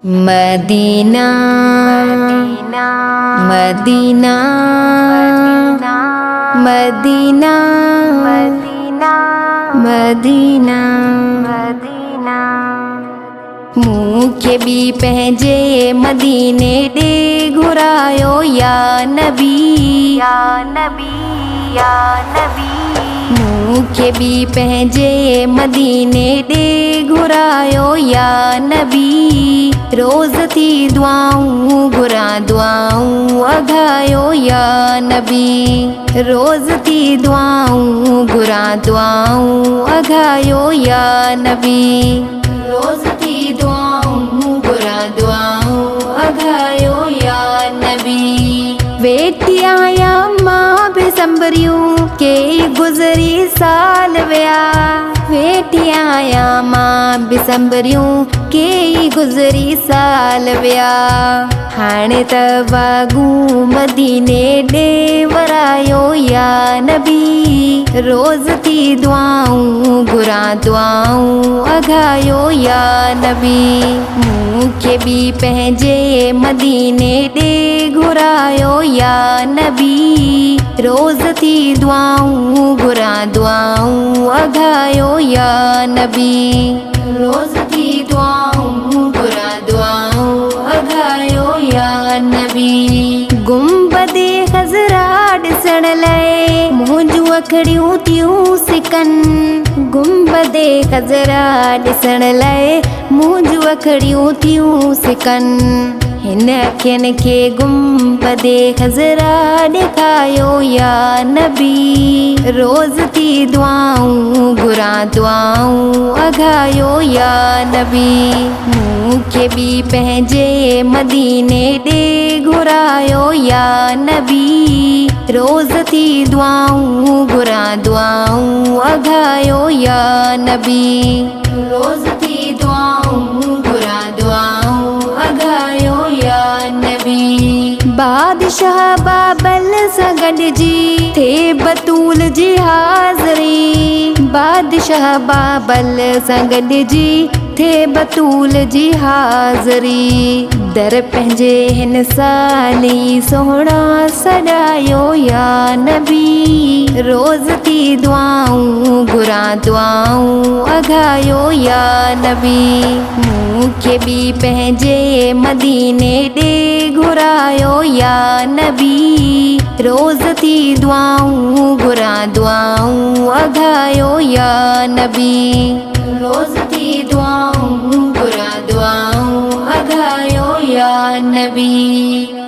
मदीना मदीना मदीना मदीना मूंखे बि पंहिंजे मदीने ॾे घुरायो या नबी या नबी या नबी। मूंखे बि पंहिंजे मदीने ॾे घुरायो या नबी। रोज़ थी दुआऊं घुरा दुआऊं अघायो या नबी। रोज़ थी दुआऊं घुरा दुआऊं अघायो या नबी। रोज़ थी दुआऊं घुरा दुआऊं अघायो या नबी। वेठी आहियां मां बि संभरियूं के गुज़री साल विया। वेठी आहियां मां बि संभरियूं के गुज़री साल विया। हाणे त वागूं मदीने ॾे वरायो या नबी। रोज़ थी दुआऊं घुरा दुआऊं अघायो या नबी। मूंखे बि पंहिंजे मदीने ॾे घुरायो या नबी। रोज़ थी दुआऊं घुरा दुआऊं अघायो या नबी। रोज़ थी दुआऊं घुरा दुआऊं अघायो या नबी। गुंबदे ख़ज़रा ॾिसण लाइ मुंहिंजूं अखियूं थियूं सिकनि। गुंबदे ख़ज़रा ॾिसण लाइ मुंहिंजूं अखियूं थियूं सिकनि। हिन अखियुनि खे गुंबदे ख़ज़रा ॾेखायो या नबी। रोज़ थी दुआऊं घुरा दुआऊं अघायो या नबी। मूंखे बि पंहिंजे मदीने ॾे घुरायो या नबी। रोज़ थी दुआऊं घुरा दुआऊं अघायो या नबी। रोज़ थी दुआऊं घुरा दुआऊं अघायो या नबी। बादशाह बाबल सां गॾिजी थे बतूल जी हाज़री। बादशाह बाबल सां गॾिजी थे बतूल जी हाज़री। दर पंहिंजे हिन साली सोहणा सॾायो या नबी। रोज़ थी दुआऊं घुरा दुआऊं अघायो या नबी। मूंखे बि पंहिंजे मदीने ॾे घुरायो या नबी। रोज़ थी दुआऊं घुरा दुआऊं अघायो या नबी। रोज़ थी दुआऊं घुरा दुआऊं अघायो या नबी।